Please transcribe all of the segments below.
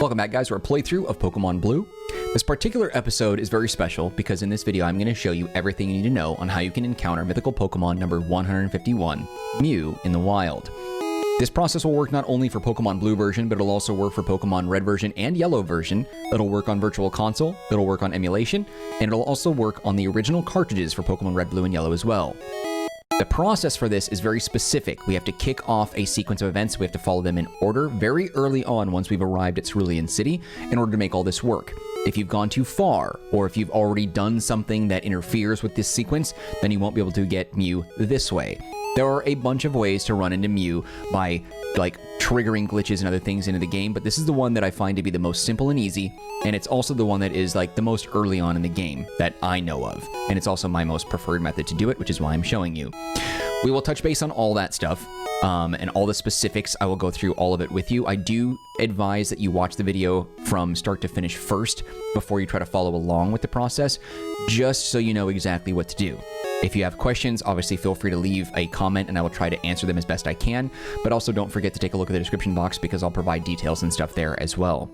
Welcome back, guys, to our playthrough of Pokemon Blue. This particular episode is very special because in this video I'm going to show you everything you need to know on how you can encounter Mythical Pokemon number 151, Mew, in the wild. This process will work not only for Pokemon Blue version, but it'll also work for Pokemon Red version and Yellow version. It'll work on Virtual Console, it'll work on emulation, and it'll also work on the original cartridges for Pokemon Red, Blue, and Yellow as well. The process for this is very specific. We have to kick off a sequence of events. We have to follow them in order very early on once we've arrived at Cerulean City in order to make all this work. If you've gone too far, or if you've already done something that interferes with this sequence, then you won't be able to get Mew this way. There are a bunch of ways to run into Mew by triggering glitches and other things into the game, but this is the one that I find to be the most simple and easy, and it's also the one that is the most early on in the game that I know of, and it's also my most preferred method to do it, which is why I'm showing you. We will touch base on all that stuff, and all the specifics. I will go through all of it with you. I do advise that you watch the video from start to finish first before you try to follow along with the process, just so you know exactly what to do. If you have questions, obviously feel free to leave a comment and I will try to answer them as best I can, but also don't forget to take a look at the description box because I'll provide details and stuff there as well.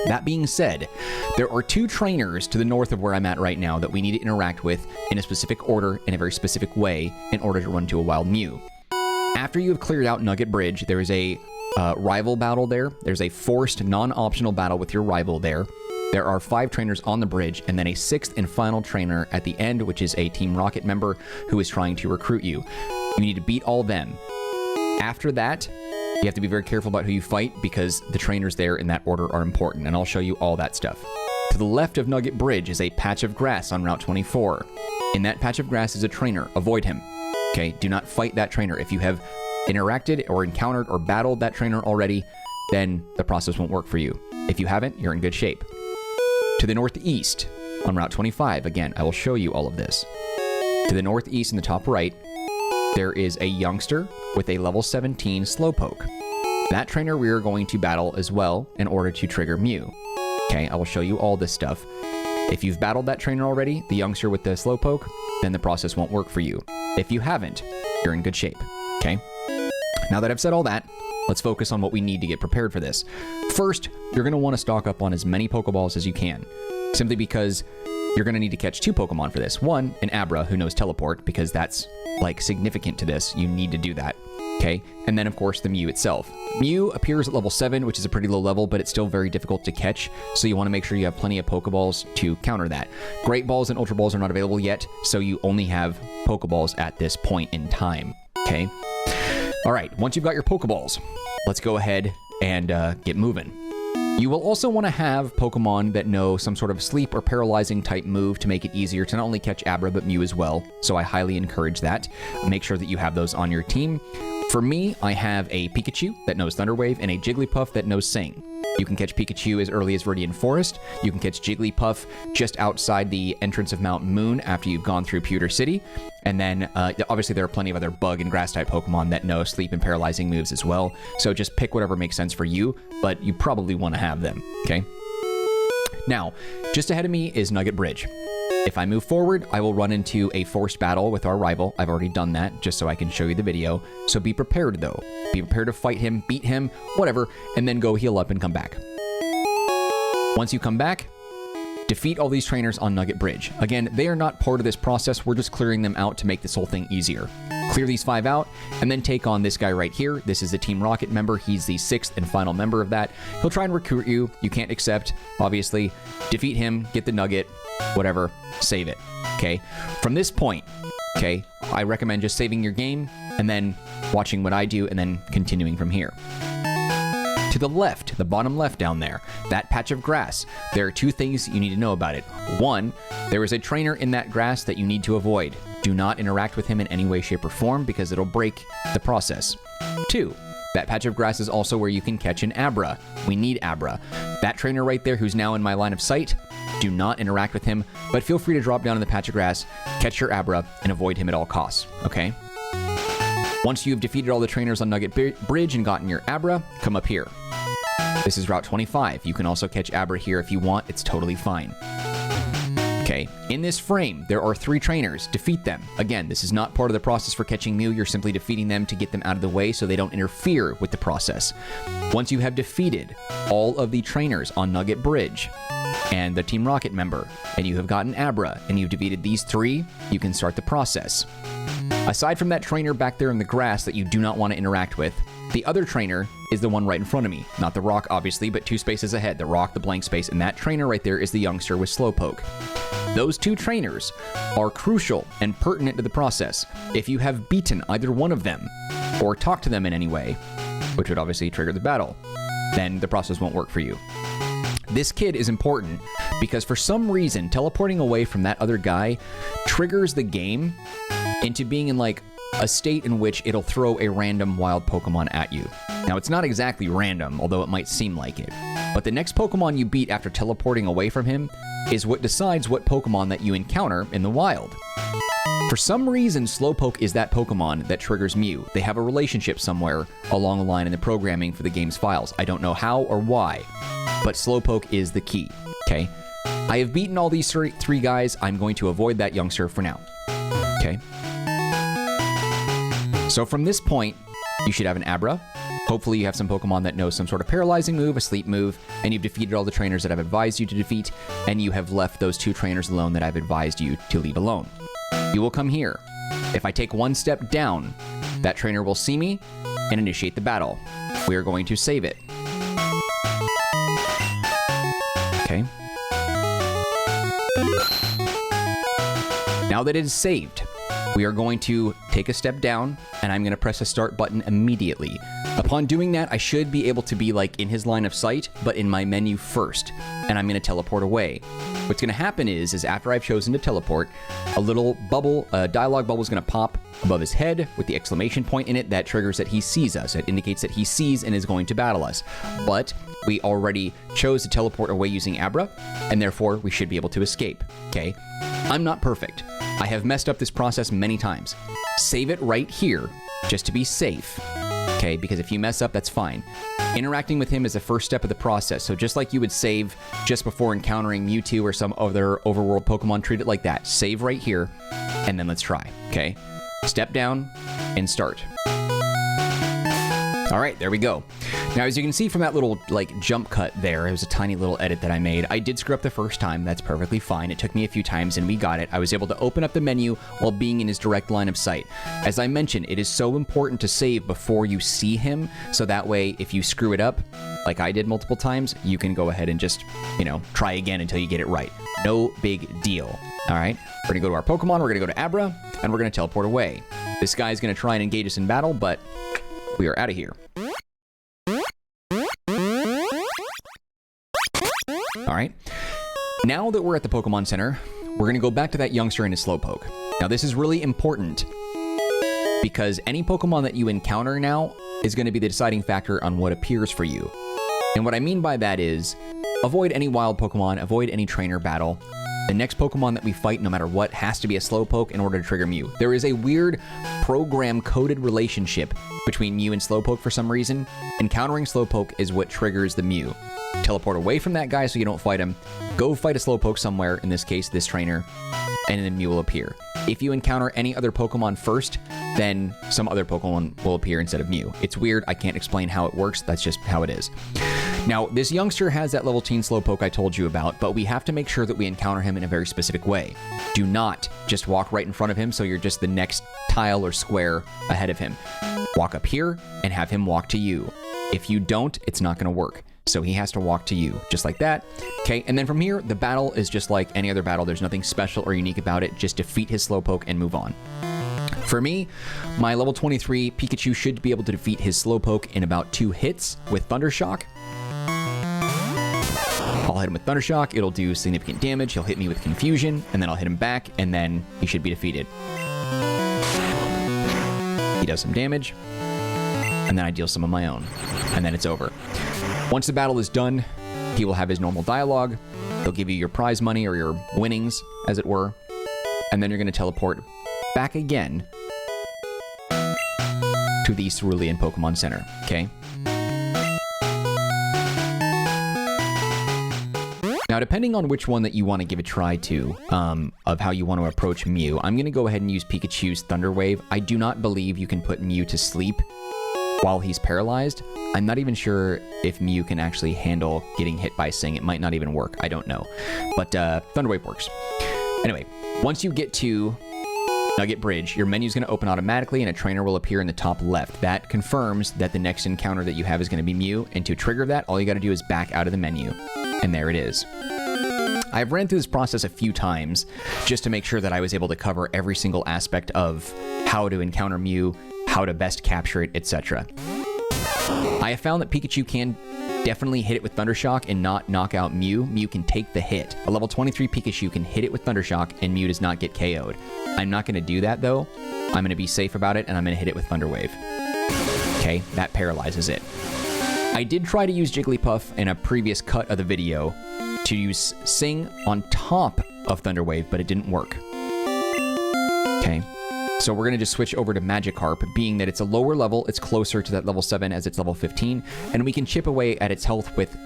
That being said, there are two trainers to the north of where I'm at right now that we need to interact with in a specific order, in a very specific way, in order to run to a wild Mew. After you have cleared out Nugget Bridge, there is a rival battle there. There's a forced, non-optional battle with your rival there. There are 5 trainers on the bridge, and then a 6th and final trainer at the end, which is a Team Rocket member who is trying to recruit you. You need to beat all them. After that, you have to be very careful about who you fight because the trainers there in that order are important, and I'll show you all that stuff. To the left of Nugget Bridge is a patch of grass on Route 24. In that patch of grass is a trainer. Avoid him. Okay, do not fight that trainer. If you have interacted or encountered or battled that trainer already, then the process won't work for you. If you haven't, you're in good shape. To the northeast, on Route 25, again, I will show you all of this. To the northeast in the top right, there is a youngster with a level 17 Slowpoke. That trainer we are going to battle as well in order to trigger Mew. Okay, I will show you all this stuff. If you've battled that trainer already, the youngster with the Slowpoke, then the process won't work for you. If you haven't, you're in good shape. Okay? Now that I've said all that, let's focus on what we need to get prepared for this. First, you're going to want to stock up on as many Pokeballs as you can, simply because you're going to need to catch 2 Pokemon for this. One, an Abra who knows Teleport, because that's significant to this. You need to do that. Okay? And then, of course, the Mew itself. Mew appears at level 7, which is a pretty low level, but it's still very difficult to catch, so you want to make sure you have plenty of Pokeballs to counter that. Great Balls and Ultra Balls are not available yet, so you only have Pokeballs at this point in time. Okay? All right, once you've got your Pokeballs, let's go ahead and get moving. You will also want to have Pokemon that know some sort of sleep or paralyzing type move to make it easier to not only catch Abra, but Mew as well. So I highly encourage that. Make sure that you have those on your team. For me, I have a Pikachu that knows Thunder Wave and a Jigglypuff that knows Sing. You can catch Pikachu as early as Viridian Forest. You can catch Jigglypuff just outside the entrance of Mount Moon after you've gone through Pewter City. And then, obviously, there are plenty of other bug and grass-type Pokemon that know sleep and paralyzing moves as well. So just pick whatever makes sense for you, but you probably want to have them, okay? Now, just ahead of me is Nugget Bridge. If I move forward, I will run into a forced battle with our rival. I've already done that, just so I can show you the video. So be prepared, though. Be prepared to fight him, beat him, whatever, and then go heal up and come back. Once you come back, defeat all these trainers on Nugget Bridge. Again, they are not part of this process. We're just clearing them out to make this whole thing easier. Clear these 5 out, and then take on this guy right here. This is the Team Rocket member. He's the 6th and final member of that. He'll try and recruit you. You can't accept, obviously. Defeat him, get the nugget, whatever, save it, okay? From this point, okay, I recommend just saving your game and then watching what I do and then continuing from here. To the left, the bottom left down there, that patch of grass, there are 2 things you need to know about it. 1, there is a trainer in that grass that you need to avoid. Do not interact with him in any way, shape, or form because it'll break the process. 2, that patch of grass is also where you can catch an Abra. We need Abra. That trainer right there who's now in my line of sight, do not interact with him, but feel free to drop down in the patch of grass, catch your Abra, and avoid him at all costs, okay? Once you've defeated all the trainers on Nugget Bridge and gotten your Abra, come up here. This is Route 25. You can also catch Abra here if you want. It's totally fine. Okay, in this frame, there are 3 trainers. Defeat them. Again, this is not part of the process for catching Mew. You're simply defeating them to get them out of the way so they don't interfere with the process. Once you have defeated all of the trainers on Nugget Bridge and the Team Rocket member, and you have gotten Abra, and you've defeated these 3, you can start the process. Aside from that trainer back there in the grass that you do not want to interact with, the other trainer is the one right in front of me. Not the rock, obviously, but 2 spaces ahead. The rock, the blank space, and that trainer right there is the youngster with Slowpoke. Those 2 trainers are crucial and pertinent to the process. If you have beaten either one of them, or talked to them in any way, which would obviously trigger the battle, then the process won't work for you. This kid is important because for some reason, teleporting away from that other guy triggers the game into being in like a state in which it'll throw a random wild Pokemon at you. Now, it's not exactly random, although it might seem like it. But the next Pokemon you beat after teleporting away from him is what decides what Pokemon that you encounter in the wild. For some reason, Slowpoke is that Pokemon that triggers Mew. They have a relationship somewhere along the line in the programming for the game's files. I don't know how or why, but Slowpoke is the key, okay? I have beaten all these 3 guys. I'm going to avoid that youngster for now, okay? So from this point, you should have an Abra. Hopefully you have some Pokemon that know some sort of paralyzing move, a sleep move, and you've defeated all the trainers that I've advised you to defeat, and you have left those 2 trainers alone that I've advised you to leave alone. You will come here. If I take 1 step down, that trainer will see me and initiate the battle. We are going to save it. Okay. Now that it is saved, we are going to take a step down, and I'm going to press the start button immediately. Upon doing that, I should be able to be like in his line of sight, but in my menu first, and I'm going to teleport away. What's going to happen is after I've chosen to teleport, a little bubble, a dialogue bubble is going to pop above his head with the exclamation point in it that triggers that he sees us. It indicates that he sees and is going to battle us. But we already chose to teleport away using Abra, and therefore we should be able to escape, okay? I'm not perfect. I have messed up this process many times. Save it right here, just to be safe, okay? Because if you mess up, that's fine. Interacting with him is the first step of the process, so just like you would save just before encountering Mewtwo or some other overworld Pokemon, treat it like that. Save right here, and then let's try, okay? Step down and start. All right, there we go. Now, as you can see from that little, like, jump cut there, it was a tiny little edit that I made. I did screw up the first time. That's perfectly fine. It took me a few times, and we got it. I was able to open up the menu while being in his direct line of sight. As I mentioned, it is so important to save before you see him, so that way, if you screw it up, like I did multiple times, you can go ahead and just, you know, try again until you get it right. No big deal. All right? We're going to go to our Pokemon, we're going to go to Abra, and we're going to teleport away. This guy's going to try and engage us in battle, but we are out of here. All right. Now that we're at the Pokemon Center, we're going to go back to that youngster and his Slowpoke. Now, this is really important because any Pokemon that you encounter now is going to be the deciding factor on what appears for you. And what I mean by that is avoid any wild Pokemon, avoid any trainer battle. The next Pokemon that we fight, no matter what, has to be a Slowpoke in order to trigger Mew. There is a weird program-coded relationship between Mew and Slowpoke for some reason. Encountering Slowpoke is what triggers the Mew. Teleport away from that guy so you don't fight him. Go fight a Slowpoke somewhere, in this case, this trainer, and then Mew will appear. If you encounter any other Pokemon first, then some other Pokemon will appear instead of Mew. It's weird. I can't explain how it works. That's just how it is. Now, this youngster has that level 10 Slowpoke I told you about, but we have to make sure that we encounter him in a very specific way. Do not just walk right in front of him so you're just the next tile or square ahead of him. Walk up here and have him walk to you. If you don't, it's not going to work. So he has to walk to you, just like that. Okay, and then from here, the battle is just like any other battle. There's nothing special or unique about it. Just defeat his Slowpoke and move on. For me, my level 23 Pikachu should be able to defeat his Slowpoke in about 2 hits with Thundershock. I'll hit him with Thundershock, it'll do significant damage, he'll hit me with Confusion, and then I'll hit him back, and then he should be defeated. He does some damage, and then I deal some of my own, and then it's over. Once the battle is done, he will have his normal dialogue, he'll give you your prize money or your winnings, as it were, and then you're going to teleport back again to the Cerulean Pokemon Center, okay? Now, depending on which one that you want to give a try to, of how you want to approach Mew, I'm going to go ahead and use Pikachu's Thunder Wave. I do not believe you can put Mew to sleep while he's paralyzed. I'm not even sure if Mew can actually handle getting hit by Sing. It might not even work. I don't know. But Thunder Wave works. Anyway, once you get to Nugget Bridge, your menu is going to open automatically and a trainer will appear in the top left. That confirms that the next encounter that you have is going to be Mew, and to trigger that, all you got to do is back out of the menu. And there it is. I've ran through this process a few times just to make sure that I was able to cover every single aspect of how to encounter Mew, how to best capture it, etc. I have found that Pikachu can definitely hit it with Thunder Shock and not knock out Mew. Mew can take the hit. A level 23 Pikachu can hit it with Thunder Shock and Mew does not get KO'd. I'm not going to do that though. I'm going to be safe about it and I'm going to hit it with Thunder Wave. Okay, that paralyzes it. I did try to use Jigglypuff in a previous cut of the video to use Sing on top of Thunder Wave, but it didn't work. Okay, so we're going to just switch over to Magikarp, being that it's a lower level, it's closer to that level 7 as it's level 15, and we can chip away at its health with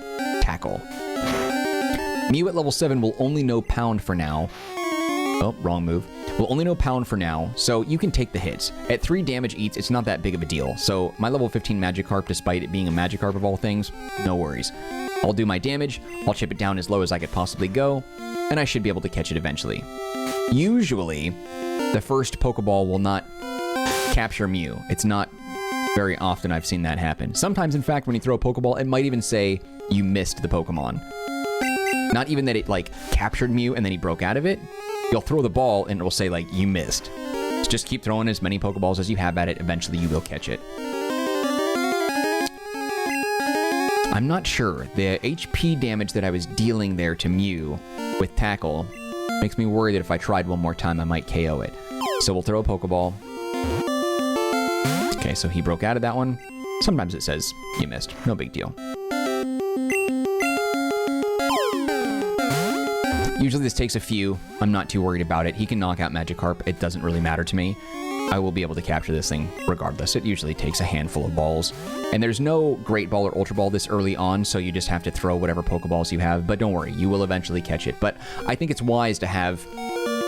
Tackle. Mew at level 7 will only know Pound for now. Oh, wrong move. Will only know Pound for now, so you can take the hits. At 3 damage each, it's not that big of a deal. So my level 15 Magikarp, despite it being a Magikarp of all things, no worries. I'll do my damage, I'll chip it down as low as I could possibly go, and I should be able to catch it eventually. Usually, the first Pokeball will not capture Mew. It's not very often I've seen that happen. Sometimes, in fact, when you throw a Pokeball, it might even say you missed the Pokemon. Not even that it, like, captured Mew and then he broke out of it. You'll throw the ball and it will say, like, you missed. So just keep throwing as many Pokeballs as you have at it. Eventually, you will catch it. I'm not sure. The HP damage that I was dealing there to Mew with Tackle makes me worry that if I tried one more time, I might KO it. So we'll throw a Pokeball. Okay, so he broke out of that one. Sometimes it says you missed. No big deal. Usually this takes a few. I'm not too worried about it. He can knock out Magikarp. It doesn't really matter to me. I will be able to capture this thing regardless. It usually takes a handful of balls. And there's no Great Ball or Ultra Ball this early on, so you just have to throw whatever Pokeballs you have. But don't worry, you will eventually catch it. But I think it's wise to have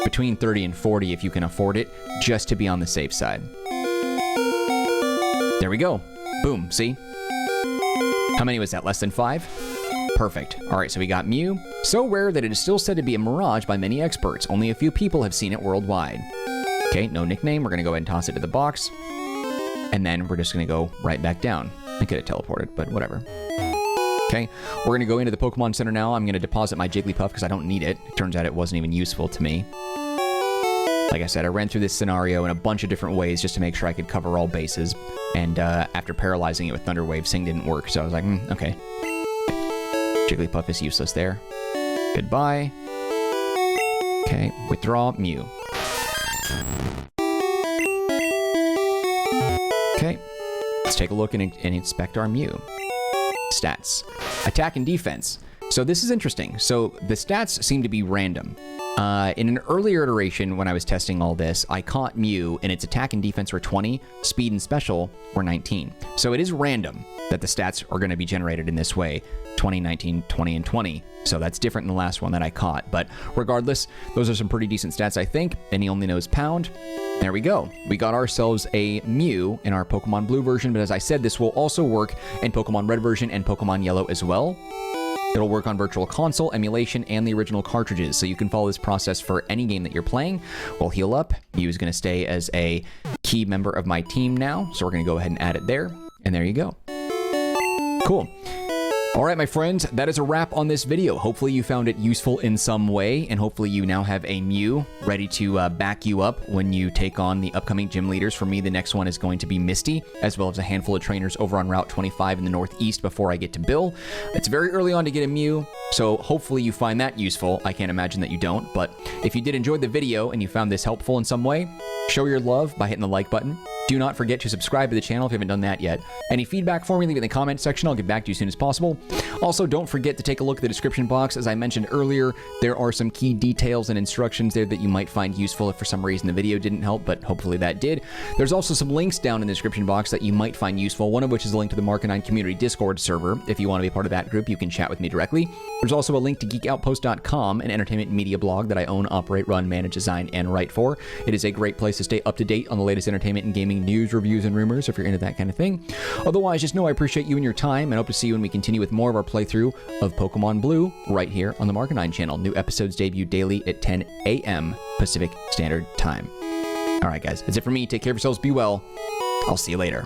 between 30 and 40 if you can afford it, just to be on the safe side. There we go. Boom, see? How many was that? Less than 5? Perfect. All right, so we got Mew. So rare that it is still said to be a mirage by many experts. Only a few people have seen it worldwide. Okay, no nickname. We're going to go ahead and toss it to the box. And then we're just going to go right back down. I could have teleported, but whatever. Okay, we're going to go into the Pokemon Center now. I'm going to deposit my Jigglypuff because I don't need it. It turns out it wasn't even useful to me. Like I said, I ran through this scenario in a bunch of different ways just to make sure I could cover all bases. And after paralyzing it with Thunder Wave, Sing didn't work. So I was like, okay. Jigglypuff is useless there. Goodbye. Okay, withdraw Mew. Okay, let's take a look and inspect our Mew. Stats. Attack and defense. So this is interesting. So the stats seem to be random. In an earlier iteration, when I was testing all this, I caught Mew and its attack and defense were 20, speed and special were 19. So it is random that the stats are going to be generated in this way. 20, 19, 20, and 20. So that's different than the last one that I caught. But regardless, those are some pretty decent stats, I think. And he only knows Pound. There we go. We got ourselves a Mew in our Pokemon Blue version. But as I said, this will also work in Pokemon Red version and Pokemon Yellow as well. It'll work on Virtual Console, emulation, and the original cartridges. So you can follow this process for any game that you're playing. We'll heal up. Mew is going to stay as a key member of my team now. So we're going to go ahead and add it there. And there you go. Cool. All right, my friends, that is a wrap on this video. Hopefully you found it useful in some way, and hopefully you now have a Mew ready to back you up when you take on the upcoming gym leaders. For me, the next one is going to be Misty, as well as a handful of trainers over on Route 25 in the Northeast before I get to Bill. It's very early on to get a Mew, so hopefully you find that useful. I can't imagine that you don't, but if you did enjoy the video and you found this helpful in some way, show your love by hitting the like button. Do not forget to subscribe to the channel if you haven't done that yet. Any feedback for me, leave it in the comment section. I'll get back to you as soon as possible. Also, don't forget to take a look at the description box. As I mentioned earlier, there are some key details and instructions there that you might find useful if for some reason the video didn't help, but hopefully that did. There's also some links down in the description box that you might find useful, one of which is a link to the Marcanine community Discord server. If you want to be part of that group, you can chat with me directly. There's also a link to geekoutpost.com, an entertainment media blog that I own, operate, run, manage, design, and write for. It is a great place to stay up to date on the latest entertainment and gaming news, reviews, and rumors if you're into that kind of thing. Otherwise, just know I appreciate you and your time, and hope to see you when we continue with more of our playthrough of Pokemon Blue right here on the Marcanine channel. New episodes debut daily at 10 a.m. Pacific Standard Time. All right, guys, that's it for me. Take care of yourselves. Be well. I'll see you later.